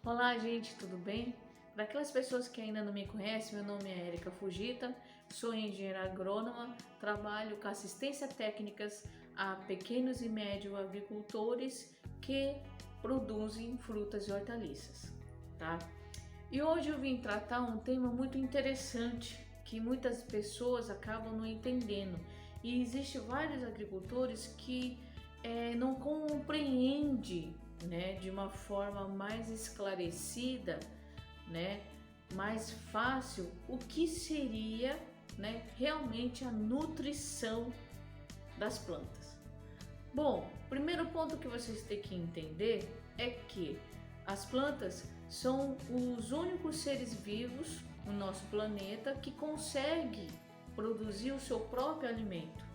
Olá, gente, tudo bem? Para aquelas pessoas que ainda não me conhecem, meu nome é Erika Fujita, sou engenheira agrônoma, trabalho com assistência técnicas a pequenos e médios agricultores que produzem frutas e hortaliças, tá? E hoje eu vim tratar um tema muito interessante que muitas pessoas acabam não entendendo, e existem vários agricultores que não compreendem, né, de uma forma mais esclarecida, né, mais fácil, o que seria, né, realmente a nutrição das plantas. Bom, o primeiro ponto que vocês têm que entender é que as plantas são os únicos seres vivos no nosso planeta que consegue produzir o seu próprio alimento.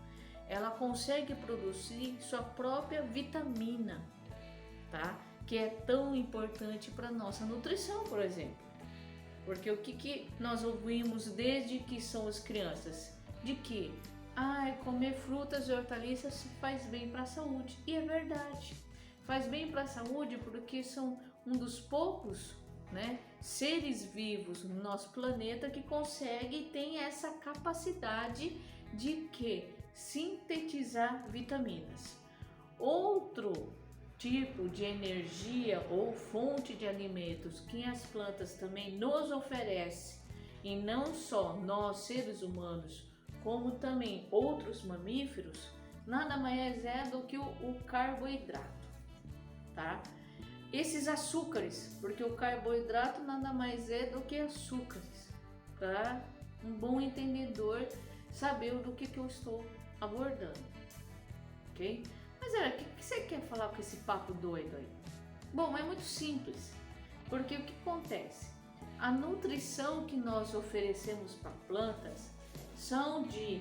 Ela consegue produzir sua própria vitamina, tá? Que é tão importante para nossa nutrição, por exemplo. Porque o que nós ouvimos desde que somos crianças? De que comer frutas e hortaliças faz bem para a saúde. E é verdade. Faz bem para a saúde porque são um dos poucos, né, seres vivos no nosso planeta que consegue e tem essa capacidade de que sintetizar vitaminas. Outro tipo de energia ou fonte de alimentos que as plantas também nos oferecem, e não só nós seres humanos, como também outros mamíferos, nada mais é do que o carboidrato, tá? Esses açúcares, porque o carboidrato nada mais é do que açúcares, para um bom entendedor saber do que eu estou abordando, ok? Mas o que você quer falar com esse papo doido aí? Bom, é muito simples, porque o que acontece? A nutrição que nós oferecemos para plantas são de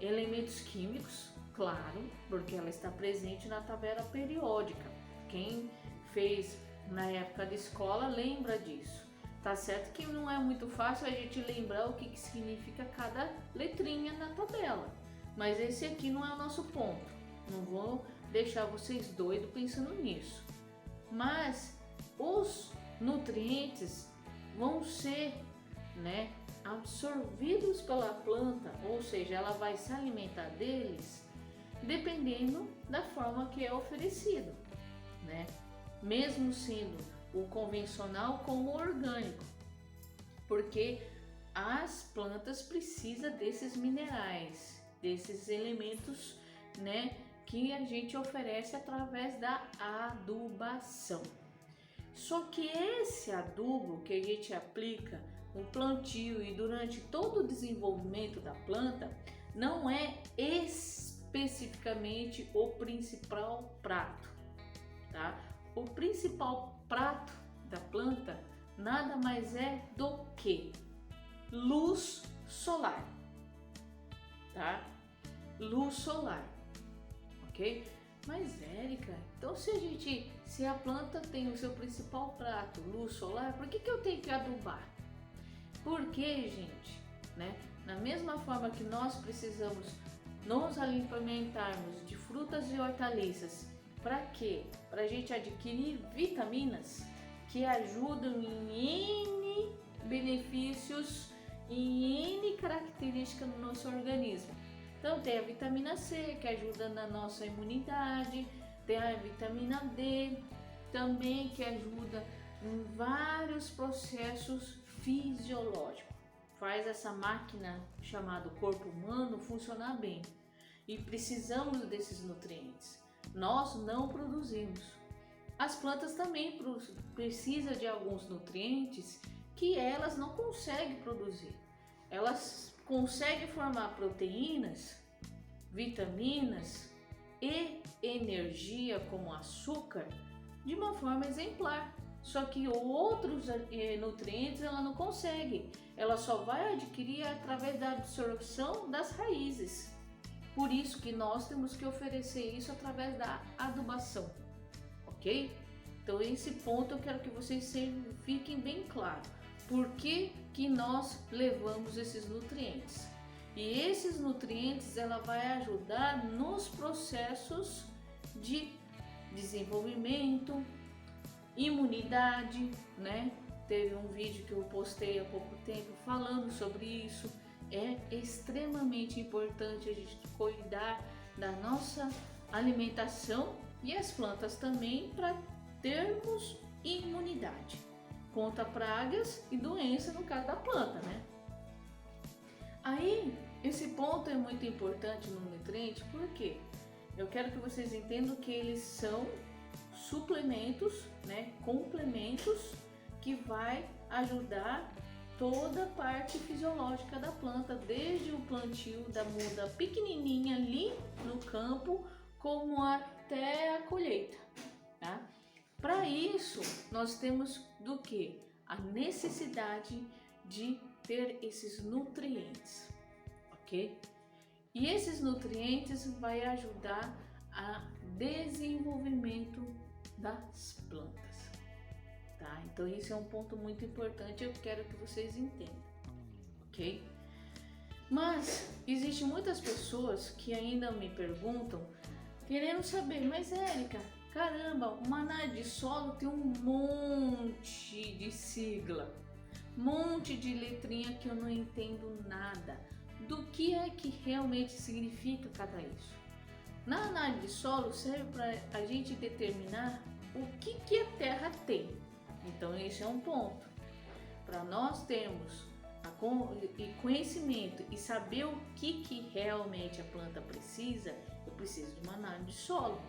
elementos químicos, claro, porque ela está presente na tabela periódica. Quem fez na época da escola lembra disso. Tá certo que não é muito fácil a gente lembrar o que significa cada letrinha na tabela, mas esse aqui não é o nosso ponto. Não vou deixar vocês doidos pensando nisso. Mas os nutrientes vão ser, né, absorvidos pela planta, ou seja, ela vai se alimentar deles dependendo da forma que é oferecido, né? Mesmo sendo o convencional como o orgânico, porque as plantas precisam desses minerais, desses elementos, né, que a gente oferece através da adubação. Só que esse adubo que a gente aplica no plantio e durante todo o desenvolvimento da planta não é especificamente o principal prato, tá? O principal prato da planta nada mais é do que luz solar, tá? Luz solar, ok? Mas Érica, então se a planta tem o seu principal prato, luz solar, por que eu tenho que adubar? Porque, gente, né? Da mesma forma que nós precisamos nos alimentarmos de frutas e hortaliças, para quê? Para a gente adquirir vitaminas que ajudam em N benefícios e N características no nosso organismo. Então tem a vitamina C, que ajuda na nossa imunidade, tem a vitamina D também, que ajuda em vários processos fisiológicos. Faz essa máquina chamada corpo humano funcionar bem. E precisamos desses nutrientes. Nós não produzimos. As plantas também precisam de alguns nutrientes que elas não conseguem produzir. Elas conseguem formar proteínas, vitaminas e energia como açúcar de uma forma exemplar. Só que outros nutrientes ela não consegue. Ela só vai adquirir através da absorção das raízes. Por isso que nós temos que oferecer isso através da adubação, ok? Então esse ponto eu quero que vocês fiquem bem claros. Por que nós levamos esses nutrientes? E esses nutrientes ela vai ajudar nos processos de desenvolvimento, imunidade, né? Teve um vídeo que eu postei há pouco tempo falando sobre isso. É extremamente importante a gente cuidar da nossa alimentação e as plantas também para termos imunidade contra pragas e doenças no caso da planta, né? Aí, esse ponto é muito importante no nutriente, porque eu quero que vocês entendam que eles são suplementos, né, complementos que vai ajudar toda a parte fisiológica da planta, desde o plantio da muda pequenininha ali no campo, como até a colheita, tá? Para isso, nós temos do que? A necessidade de ter esses nutrientes, ok? E esses nutrientes vai ajudar a desenvolvimento das plantas, tá? Então isso é um ponto muito importante, eu quero que vocês entendam, ok? Mas existem muitas pessoas que ainda me perguntam, querendo saber, mas Érica, caramba, uma análise de solo tem um monte de sigla, monte de letrinha que eu não entendo nada do que é que realmente significa cada isso. Na análise de solo serve para a gente determinar o que a terra tem. Então esse é um ponto. Para nós termos conhecimento e saber o que realmente a planta precisa, eu preciso de uma análise de solo,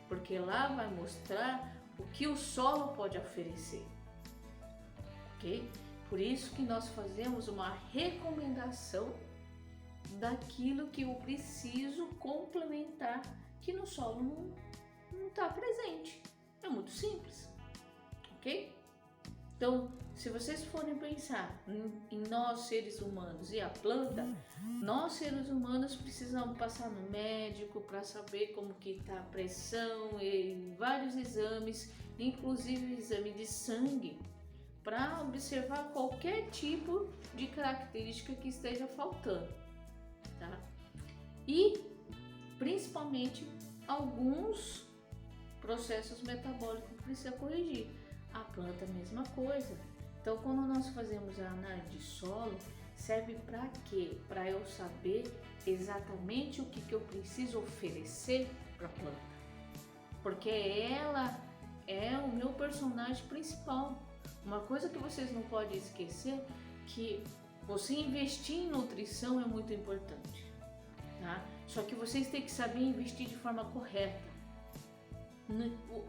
porque lá vai mostrar o que o solo pode oferecer, ok? Por isso que nós fazemos uma recomendação daquilo que eu preciso complementar, que no solo não está presente. É muito simples, ok? Então, se vocês forem pensar em nós seres humanos e a planta, nós seres humanos precisamos passar no médico para saber como que está a pressão e vários exames, inclusive o exame de sangue, para observar qualquer tipo de característica que esteja faltando, tá? E principalmente alguns processos metabólicos que precisa corrigir. A planta é a mesma coisa. Então, quando nós fazemos a análise de solo, serve para quê? Para eu saber exatamente o que eu preciso oferecer para a planta, porque ela é o meu personagem principal. Uma coisa que vocês não podem esquecer, que você investir em nutrição é muito importante, tá? Só que vocês têm que saber investir de forma correta.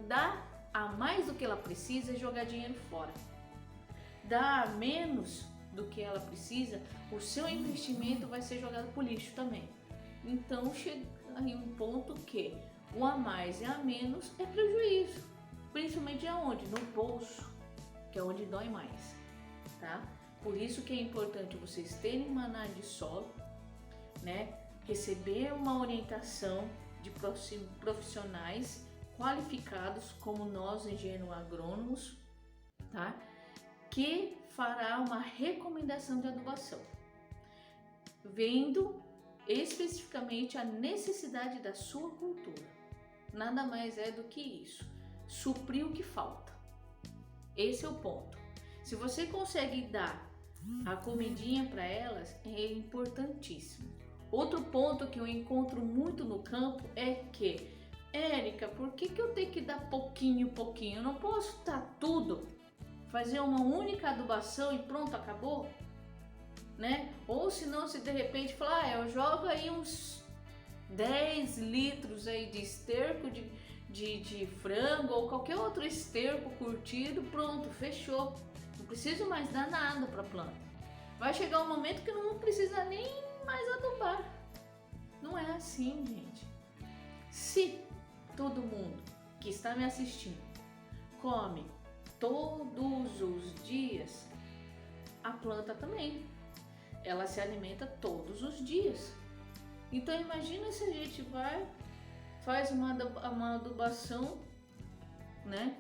Dar a mais do que ela precisa é jogar dinheiro fora. Dar a menos do que ela precisa, o seu investimento vai ser jogado pro lixo também. Então chega aí um ponto que o a mais e a menos é prejuízo, principalmente aonde? No bolso, que é onde dói mais, tá? Por isso que é importante vocês terem uma análise de solo, né? Receber uma orientação de profissionais qualificados como nós, engenheiros agrônomos, tá? Que fará uma recomendação de adubação, vendo especificamente a necessidade da sua cultura. Nada mais é do que isso, suprir o que falta. Esse é o ponto. Se você consegue dar a comidinha para elas, é importantíssimo. Outro ponto que eu encontro muito no campo é que, Érica, por que eu tenho que dar pouquinho? Eu não posso dar tudo, fazer uma única adubação e pronto, acabou? Né? Ou senão, se de repente falar, eu jogo aí uns 10 litros aí de esterco de frango ou qualquer outro esterco curtido, pronto, fechou. Não preciso mais dar nada para a planta. Vai chegar um momento que não precisa nem mais adubar. Não é assim, gente. Se todo mundo que está me assistindo come todos os dias, a planta também. Ela se alimenta todos os dias. Então imagina se a gente faz uma adubação, né?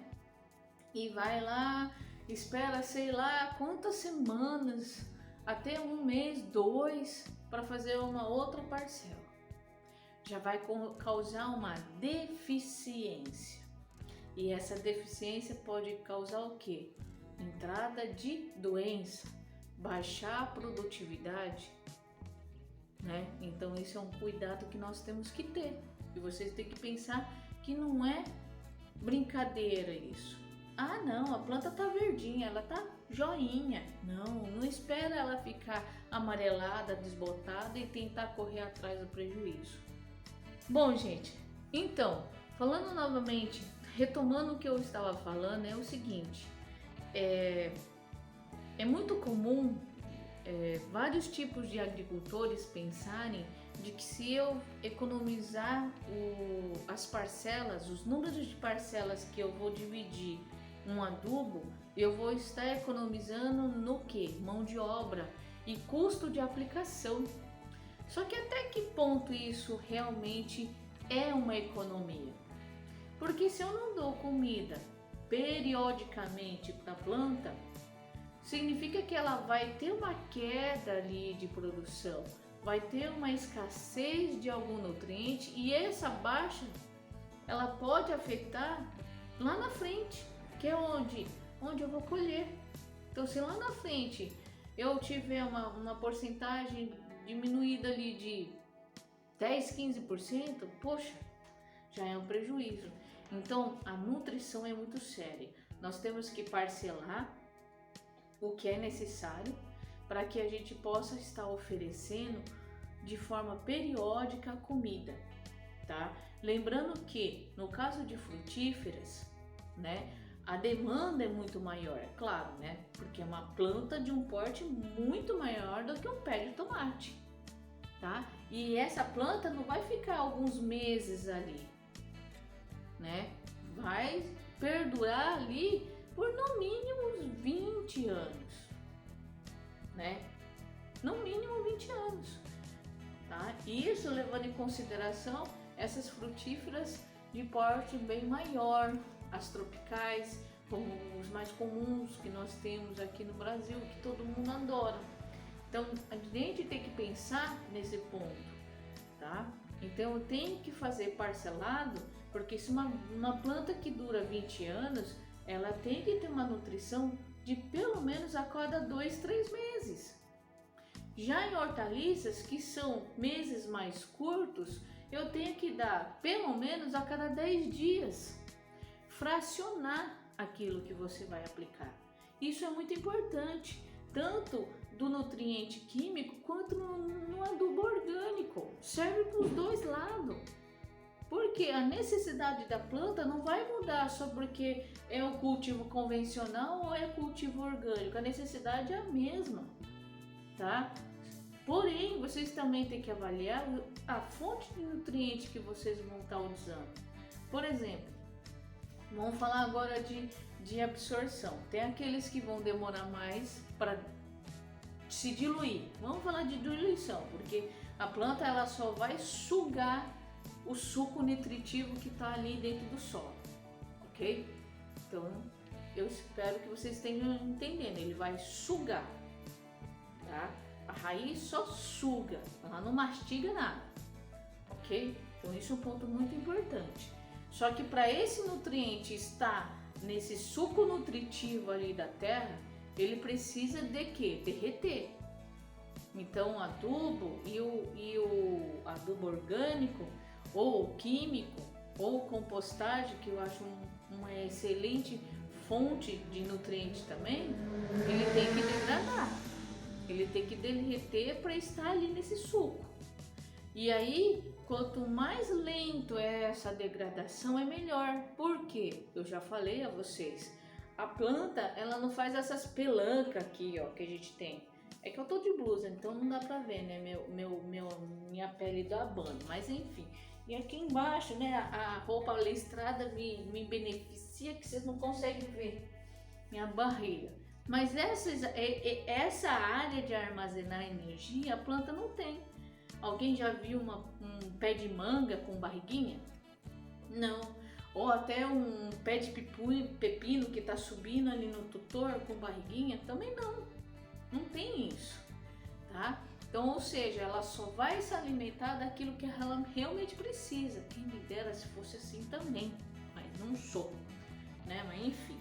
E vai lá, espera sei lá quantas semanas, até um mês, 2, para fazer uma outra parcela. Já vai causar uma deficiência. E essa deficiência pode causar o quê? Entrada de doença, baixar a produtividade, né? Então esse é um cuidado que nós temos que ter. E vocês têm que pensar que não é brincadeira isso. Ah não, a planta tá verdinha, ela tá joinha. Não espera ela ficar amarelada, desbotada e tentar correr atrás do prejuízo. Bom, gente, então, falando novamente, retomando o que eu estava falando, é o seguinte, é muito comum vários tipos de agricultores pensarem de que se eu economizar as parcelas, os números de parcelas que eu vou dividir um adubo, eu vou estar economizando no que? Mão de obra e custo de aplicação. Só que até que ponto isso realmente é uma economia? Porque se eu não dou comida periodicamente para a planta, significa que ela vai ter uma queda ali de produção, vai ter uma escassez de algum nutriente e essa baixa ela pode afetar lá na frente, que é onde eu vou colher. Então se lá na frente eu tiver uma porcentagem diminuída ali de 10, 15%, poxa, já é um prejuízo. Então a nutrição é muito séria. Nós temos que parcelar o que é necessário para que a gente possa estar oferecendo de forma periódica a comida, tá? Lembrando que no caso de frutíferas, né, a demanda é muito maior, é claro, né? Porque é uma planta de um porte muito maior do que um pé de tomate, tá? E essa planta não vai ficar alguns meses ali, né? Vai perdurar ali por no mínimo uns 20 anos, né? No mínimo 20 anos, tá? Isso levando em consideração essas frutíferas de porte bem maior, as tropicais, como os mais comuns que nós temos aqui no Brasil, que todo mundo adora. Então a gente tem que pensar nesse ponto, tá? Então eu tenho que fazer parcelado, porque se uma planta que dura 20 anos, ela tem que ter uma nutrição de pelo menos a cada 2, 3 meses. Já em hortaliças, que são meses mais curtos, eu tenho que dar pelo menos a cada 10 dias. Fracionar aquilo que você vai aplicar. Isso é muito importante, tanto do nutriente químico quanto no adubo orgânico. Serve para os dois lados. Porque a necessidade da planta não vai mudar só porque é o cultivo convencional ou é cultivo orgânico. A necessidade é a mesma, tá? Porém, vocês também têm que avaliar a fonte de nutriente que vocês vão estar usando. Por exemplo, vamos falar agora de absorção. Tem aqueles que vão demorar mais para se diluir. Vamos falar de diluição, porque a planta ela só vai sugar o suco nutritivo que está ali dentro do solo, ok? Então, eu espero que vocês estejam entendendo. Ele vai sugar, tá? A raiz só suga, ela não mastiga nada, ok? Então, isso é um ponto muito importante. Só que para esse nutriente estar nesse suco nutritivo ali da terra, ele precisa de quê? Derreter. Então, o adubo e o adubo orgânico ou químico ou compostagem, que eu acho uma excelente fonte de nutriente também, ele tem que degradar, ele tem que derreter para estar ali nesse suco. E aí, quanto mais lento é essa degradação, é melhor. Por quê? Eu já falei a vocês, a planta ela não faz essas pelancas aqui, ó, que a gente tem. É que eu tô de blusa, então não dá pra ver, né, minha pele do abano, mas enfim. E aqui embaixo, né, a roupa listrada me beneficia, que vocês não conseguem ver minha barriga. Mas essa área de armazenar energia, a planta não tem. Alguém já viu um pé de manga com barriguinha? Não. Ou até um pé de pepino que está subindo ali no tutor com barriguinha? Também não. Não tem isso, tá? Então, ou seja, ela só vai se alimentar daquilo que ela realmente precisa. Quem me dera se fosse assim também, mas não sou. né? Mas enfim.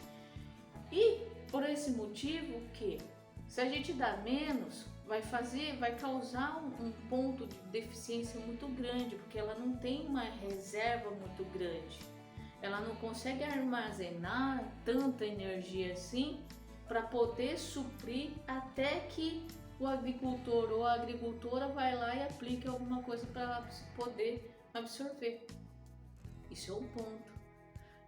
E por esse motivo que se a gente dá menos, vai causar um ponto de deficiência muito grande, porque ela não tem uma reserva muito grande. Ela não consegue armazenar tanta energia assim para poder suprir até que o agricultor ou a agricultora vai lá e aplique alguma coisa para ela poder absorver. Isso é um ponto.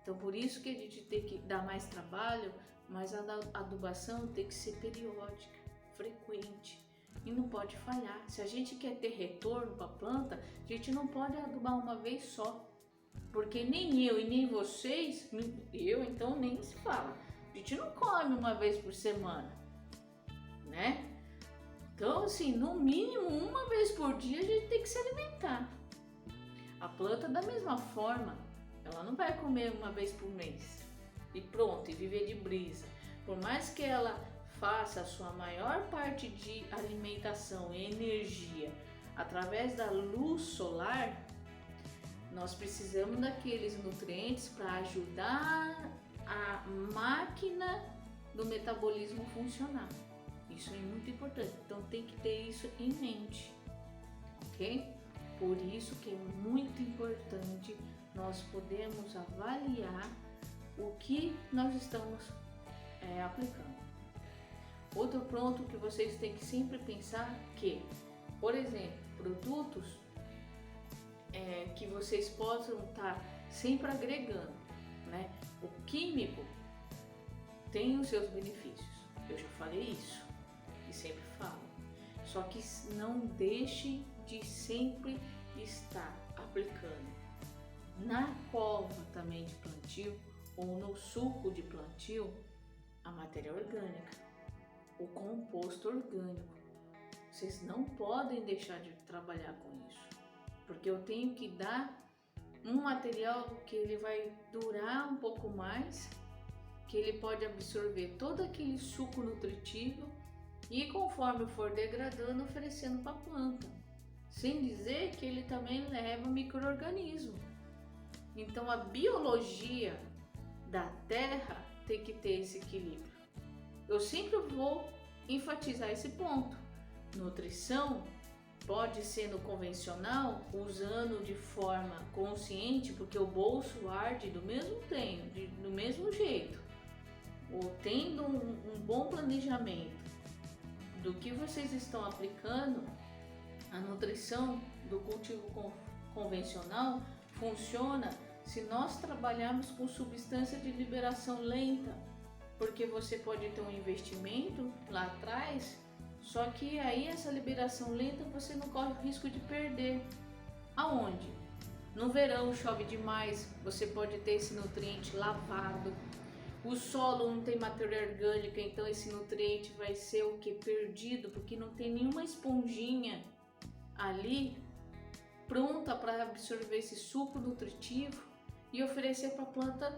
Então por isso que a gente tem que dar mais trabalho, mas a adubação tem que ser periódica, frequente e não pode falhar. Se a gente quer ter retorno para a planta, a gente não pode adubar uma vez só, porque nem eu e nem vocês, eu então nem se fala, a gente não come uma vez por semana, né? Então assim, no mínimo uma vez por dia a gente tem que se alimentar. A planta da mesma forma, ela não vai comer uma vez por mês e pronto, e viver de brisa. Por mais que ela faça a sua maior parte de alimentação e energia através da luz solar, nós precisamos daqueles nutrientes para ajudar a máquina do metabolismo funcionar. Isso é muito importante, então tem que ter isso em mente, ok? Por isso que é muito importante nós podermos avaliar o que nós estamos aplicando. Outro ponto que vocês têm que sempre pensar que, por exemplo, produtos que vocês possam estar sempre agregando, né? O químico tem os seus benefícios, eu já falei isso e sempre falo. Só que não deixe de sempre estar aplicando na cova também de plantio ou no suco de plantio a matéria orgânica, o composto orgânico. Vocês não podem deixar de trabalhar com isso, porque eu tenho que dar um material que ele vai durar um pouco mais, que ele pode absorver todo aquele suco nutritivo e conforme for degradando, oferecendo para a planta. Sem dizer que ele também leva micro-organismo. Então a biologia da terra tem que ter esse equilíbrio. Eu sempre vou enfatizar esse ponto. Nutrição pode ser no convencional, usando de forma consciente, porque o bolso arde do mesmo jeito. Ou tendo um bom planejamento do que vocês estão aplicando, a nutrição do cultivo convencional funciona se nós trabalharmos com substância de liberação lenta, porque você pode ter um investimento lá atrás, só que aí essa liberação lenta você não corre o risco de perder. Aonde? No verão chove demais, você pode ter esse nutriente lavado. O solo não tem matéria orgânica, então esse nutriente vai ser o que? Perdido, porque não tem nenhuma esponjinha ali pronta para absorver esse suco nutritivo e oferecer para a planta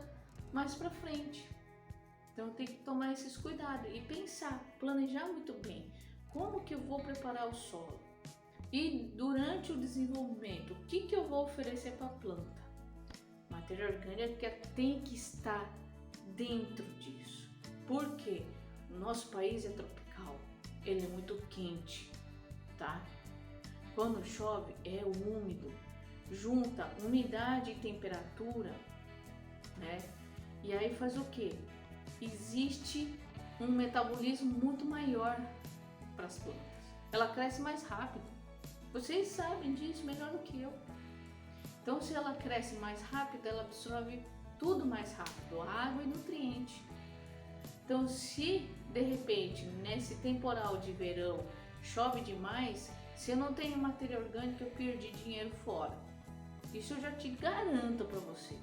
mais para frente. Então tem que tomar esses cuidados e pensar, planejar muito bem como que eu vou preparar o solo e durante o desenvolvimento o que eu vou oferecer para a planta. Matéria orgânica tem que estar dentro disso, porque o nosso país é tropical, ele é muito quente, tá? Quando chove é úmido, junta umidade e temperatura, né? E aí faz o que? Existe um metabolismo muito maior para as plantas. Ela cresce mais rápido. Vocês sabem disso melhor do que eu. Então, se ela cresce mais rápido, ela absorve tudo mais rápido, água e nutriente. Então, se de repente nesse temporal de verão chove demais, se eu não tenho matéria orgânica, eu perdi dinheiro fora. Isso eu já te garanto para vocês.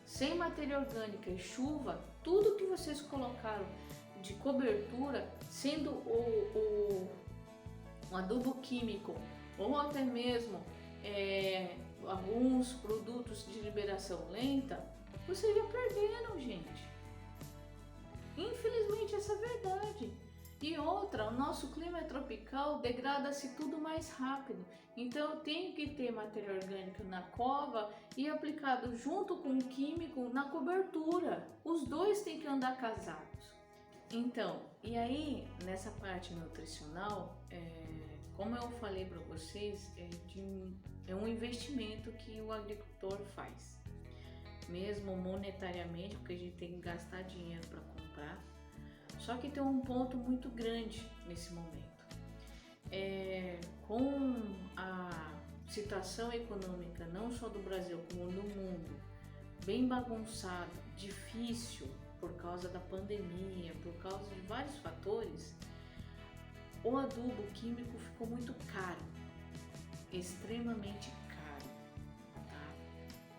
Sem matéria orgânica e chuva, tudo que vocês colocaram de cobertura, sendo um adubo químico ou até mesmo alguns produtos de liberação lenta, vocês já perderam, gente. Infelizmente essa é a verdade. E outra, o nosso clima tropical degrada-se tudo mais rápido. Então eu tenho que ter matéria orgânica na cova e aplicado junto com o químico na cobertura. Os dois têm que andar casados. Então, e aí nessa parte nutricional, como eu falei para vocês, é um investimento que o agricultor faz. Mesmo monetariamente, porque a gente tem que gastar dinheiro para comprar. Só que tem um ponto muito grande nesse momento. Com a situação econômica, não só do Brasil, como no mundo, bem bagunçada, difícil por causa da pandemia, por causa de vários fatores, o adubo químico ficou muito caro, extremamente caro, tá?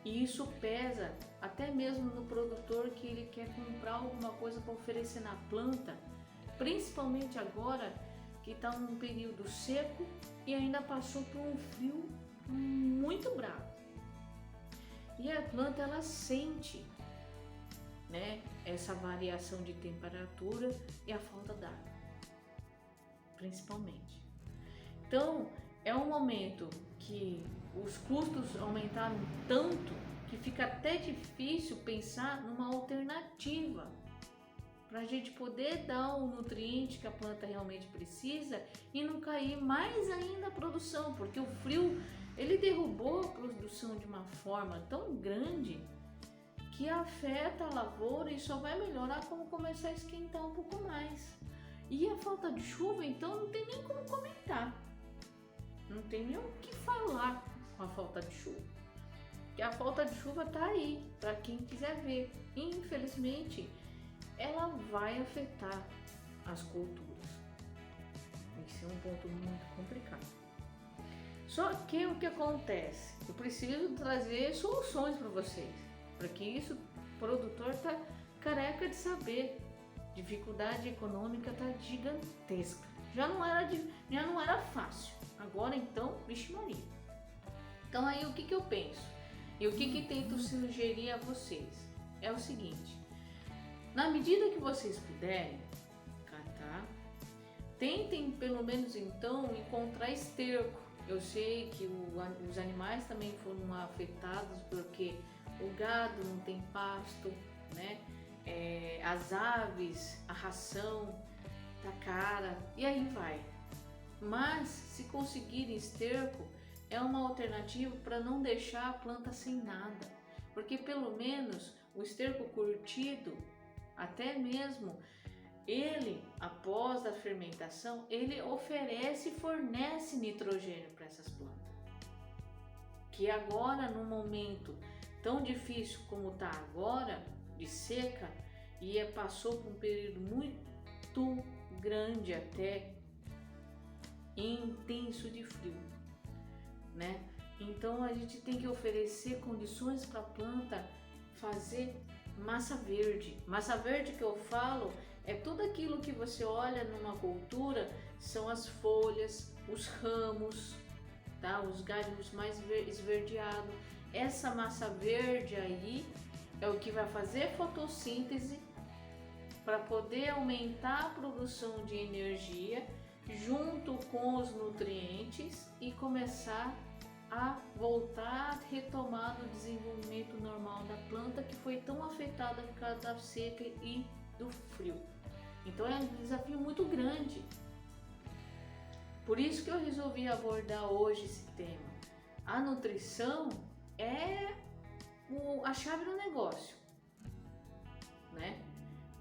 E isso pesa até mesmo no produtor que ele quer comprar alguma coisa para oferecer na planta, principalmente agora que está num período seco e ainda passou por um frio muito bravo. E a planta ela sente, né, essa variação de temperatura e a falta d'água, principalmente. Então é um momento que os custos aumentaram tanto que fica até difícil pensar numa alternativa para a gente poder dar o nutriente que a planta realmente precisa e não cair mais ainda a produção, porque o frio ele derrubou a produção de uma forma tão grande que afeta a lavoura e só vai melhorar quando começar a esquentar um pouco mais. E a falta de chuva, então, não tem nem como comentar, não tem nem o que falar com a falta de chuva. Que a falta de chuva tá aí para quem quiser ver. Infelizmente, ela vai afetar as culturas. Esse é um ponto muito complicado. Só que o que acontece? Eu preciso trazer soluções para vocês, porque isso o produtor tá careca de saber. Dificuldade econômica tá gigantesca. Já não era fácil. Agora então, vixe Maria. Então aí o que eu penso? E o que tento sugerir a vocês? É o seguinte: na medida que vocês puderem catar, tentem pelo menos então encontrar esterco. Eu sei que os animais também foram afetados porque o gado não tem pasto, né? As aves, a ração tá cara e aí vai. Mas se conseguirem esterco, é uma alternativa para não deixar a planta sem nada, porque pelo menos o esterco curtido, até mesmo ele, após a fermentação, ele oferece e fornece nitrogênio para essas plantas, que agora num momento tão difícil como está agora, de seca, e passou por um período muito grande até intenso de frio, né? Então a gente tem que oferecer condições para a planta fazer massa verde. Massa verde que eu falo é tudo aquilo que você olha numa cultura, são as folhas, os ramos, tá? Os galhos mais esverdeados. Essa massa verde aí é o que vai fazer fotossíntese para poder aumentar a produção de energia junto com os nutrientes e começar a voltar a retomar o desenvolvimento normal da planta que foi tão afetada por causa da seca e do frio. Então é um desafio muito grande. Por isso que eu resolvi abordar hoje esse tema. A nutrição é a chave do negócio, né?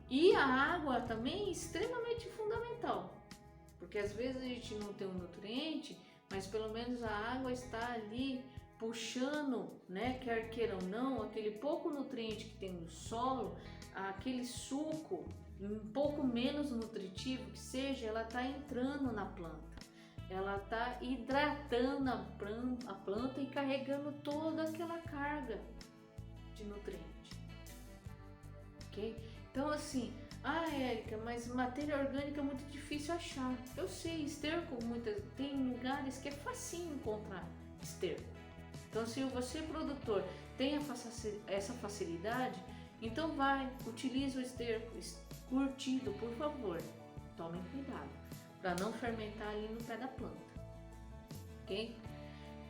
E a água também é extremamente fundamental, porque às vezes a gente não tem um nutriente, mas pelo menos a água está ali puxando, né, quer queira ou não, aquele pouco nutriente que tem no solo, aquele suco um pouco menos nutritivo que seja, ela está entrando na planta, ela está hidratando a planta e carregando toda aquela carga de nutriente, ok? Então assim, Érica, mas matéria orgânica é muito difícil achar. Eu sei, esterco, tem lugares que é facinho encontrar esterco. Então se você produtor tem essa facilidade, então utilize o esterco curtido, por favor, tomem cuidado para não fermentar ali no pé da planta, ok?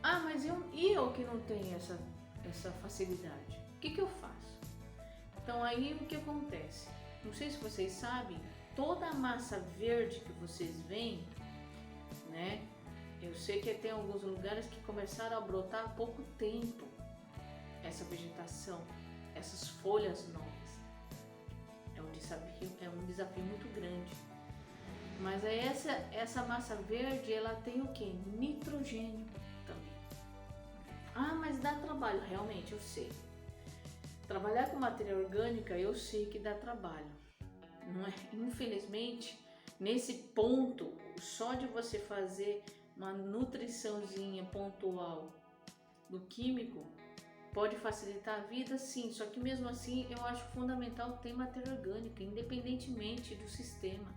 Ah, mas eu que não tenho essa facilidade, o que eu faço? Então aí o que acontece? Não sei se vocês sabem, toda a massa verde que vocês veem, né? Eu sei que tem alguns lugares que começaram a brotar há pouco tempo essa vegetação, essas folhas novas. É um desafio muito grande. Mas aí essa massa verde, ela tem o que? Nitrogênio também. Ah, mas dá trabalho. Realmente, eu sei. Trabalhar com matéria orgânica, eu sei que dá trabalho. Não é? Infelizmente, nesse ponto, só de você fazer uma nutriçãozinha pontual do químico pode facilitar a vida, sim. Só que mesmo assim, eu acho fundamental ter matéria orgânica, independentemente do sistema.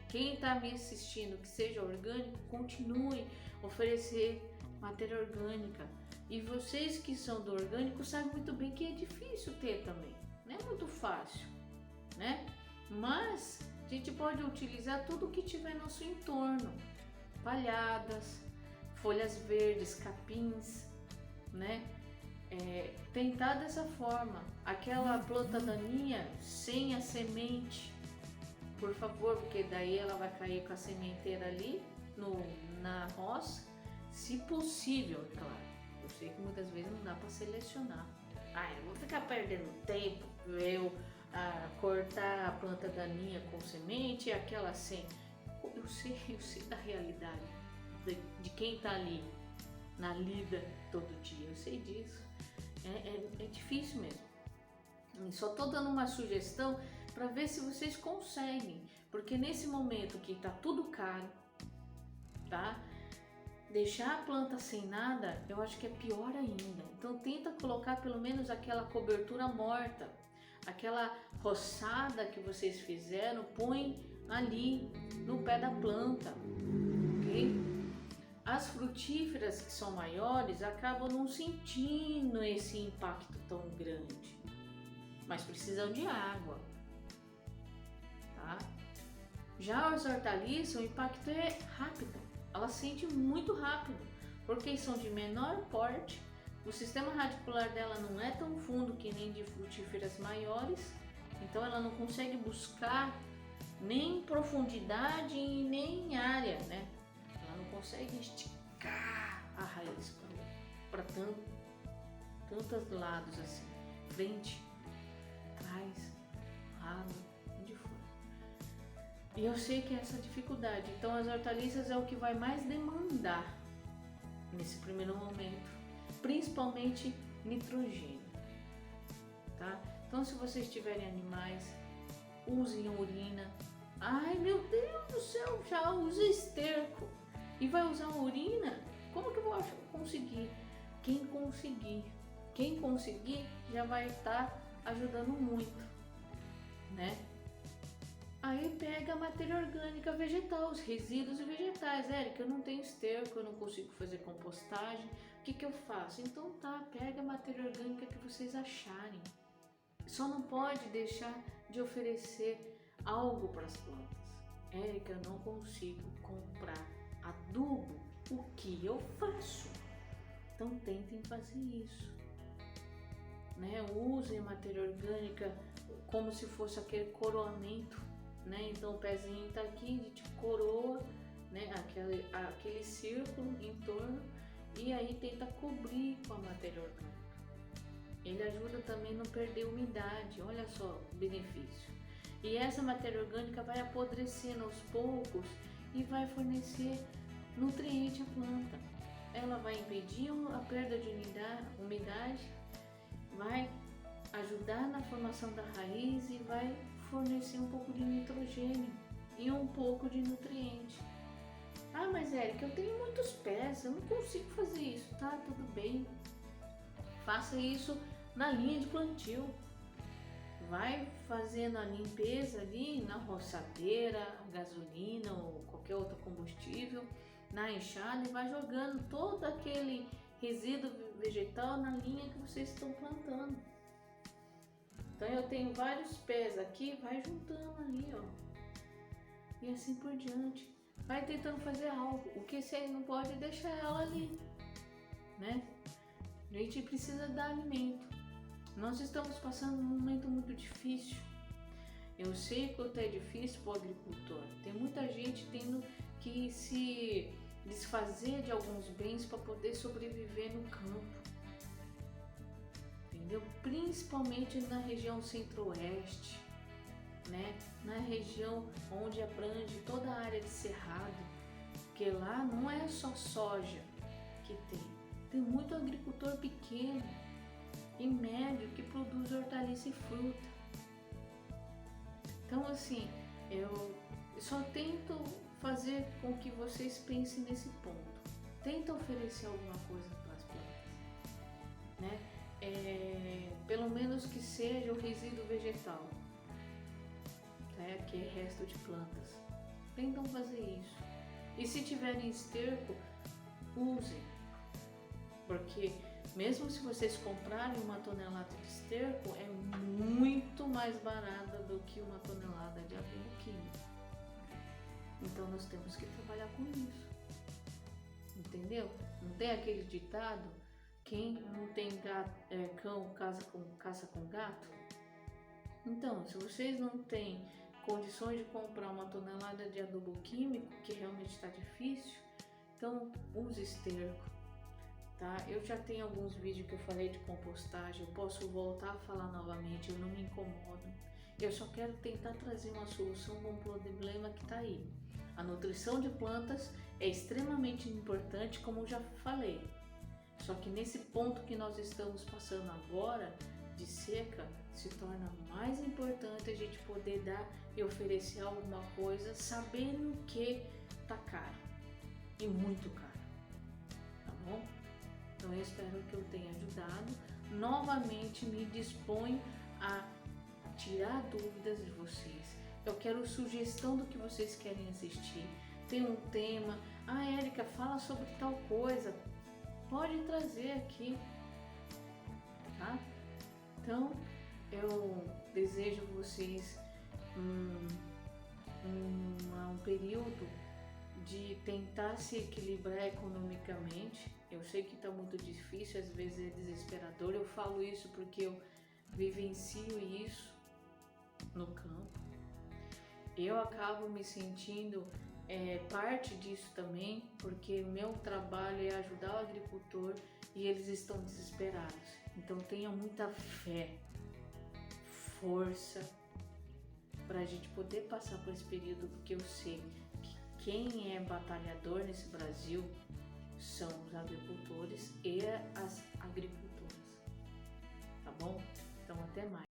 Quem está me assistindo que seja orgânico, continue a oferecer matéria orgânica. E vocês que são do orgânico sabem muito bem que é difícil ter também. Não é muito fácil, né? Mas a gente pode utilizar tudo que tiver no nosso entorno. Palhadas, folhas verdes, capins, né? Tentar dessa forma. Aquela planta daninha sem a semente, por favor, porque daí ela vai cair com a sementeira ali na roça, se possível, claro. Eu sei que muitas vezes não dá para selecionar. Eu vou ficar perdendo tempo eu cortar a planta daninha com semente e aquela sem. Eu sei da realidade de quem está ali na lida todo dia. Eu sei disso. É difícil mesmo. E só tô dando uma sugestão para ver se vocês conseguem, porque nesse momento que tá tudo caro, tá? Deixar a planta sem nada, eu acho que é pior ainda. Então tenta colocar pelo menos aquela cobertura morta, aquela roçada que vocês fizeram, põe ali no pé da planta, ok? As frutíferas que são maiores acabam não sentindo esse impacto tão grande, mas precisam de água, tá? Já as hortaliças, o impacto é rápido, ela sente muito rápido, porque são de menor porte, o sistema radicular dela não é tão fundo que nem de frutíferas maiores, então ela não consegue buscar nem profundidade e nem área, né? Ela não consegue esticar a raiz para tantos lados assim, frente, trás, lado, onde for. E eu sei que é essa dificuldade, então as hortaliças é o que vai mais demandar nesse primeiro momento, principalmente nitrogênio, tá? Então se vocês tiverem animais, usem urina. Ai meu Deus do céu, já usa esterco e vai usar urina? Como que eu vou conseguir? Quem conseguir já vai estar ajudando muito, né? Aí pega a matéria orgânica vegetal, os resíduos vegetais. Érica, eu não tenho esterco, eu não consigo fazer compostagem, o que eu faço? Então tá, pega a matéria orgânica que vocês acharem. Só não pode deixar de oferecer algo para as plantas. Érica, eu não consigo comprar adubo, o que eu faço? Então tentem fazer isso, né? Usem a matéria orgânica como se fosse aquele coroamento, né? Então o pezinho tá aqui, a gente coroa, né? Aquele círculo em torno e aí tenta cobrir com a matéria orgânica. Ele ajuda também a não perder umidade, olha só o benefício. E essa matéria orgânica vai apodrecendo aos poucos e vai fornecer nutriente à planta. Ela vai impedir a perda de umidade, vai ajudar na formação da raiz e vai fornecer um pouco de nitrogênio e um pouco de nutriente. Ah, mas Érica, eu tenho muitos pés, eu não consigo fazer isso. Tá, tudo bem. Faça isso na linha de plantio. Vai fazendo a limpeza ali na roçadeira, gasolina ou qualquer outro combustível, na enxada e vai jogando todo aquele resíduo vegetal na linha que vocês estão plantando. Então eu tenho vários pés aqui, vai juntando ali, ó. E assim por diante. Vai tentando fazer algo. O que você não pode deixar ela ali, né? A gente precisa dar alimento. Nós estamos passando um momento muito difícil. Eu sei que é difícil para o agricultor. Tem muita gente tendo que se desfazer de alguns bens para poder sobreviver no campo. Entendeu? Principalmente na região centro-oeste, né? Na região onde abrange toda a área de cerrado. Porque lá não é só soja que tem muito agricultor pequeno e médio que produz hortaliça e fruta. Então assim, eu só tento fazer com que vocês pensem nesse ponto. Tenta oferecer alguma coisa para as plantas, né? Pelo menos que seja o resíduo vegetal, né? Que é resto de plantas. Tentam fazer isso. E se tiverem esterco, usem. Porque mesmo se vocês comprarem uma tonelada de esterco, é muito mais barata do que uma tonelada de adubo químico. Então nós temos que trabalhar com isso. Entendeu? Não tem aquele ditado, quem não tem cão caça com gato? Então, se vocês não têm condições de comprar uma tonelada de adubo químico, que realmente está difícil, então use esterco. Tá? Eu já tenho alguns vídeos que eu falei de compostagem, eu posso voltar a falar novamente, eu não me incomodo. Eu só quero tentar trazer uma solução para um problema que está aí. A nutrição de plantas é extremamente importante, como eu já falei. Só que nesse ponto que nós estamos passando agora, de seca, se torna mais importante a gente poder dar e oferecer alguma coisa, sabendo que está caro, e muito caro, tá bom? Então eu espero que eu tenha ajudado. Novamente me disponho a tirar dúvidas de vocês. Eu quero sugestão do que vocês querem assistir. Tem um tema, Érica, fala sobre tal coisa. Pode trazer aqui, tá? Então eu desejo a vocês um período de tentar se equilibrar economicamente. Eu sei que está muito difícil, às vezes é desesperador. Eu falo isso porque eu vivencio isso no campo. Eu acabo me sentindo parte disso também, porque o meu trabalho é ajudar o agricultor e eles estão desesperados. Então tenha muita fé, força, para a gente poder passar por esse período, porque eu sei que quem é batalhador nesse Brasil são os agricultores e as agricultoras, tá bom? Então até mais.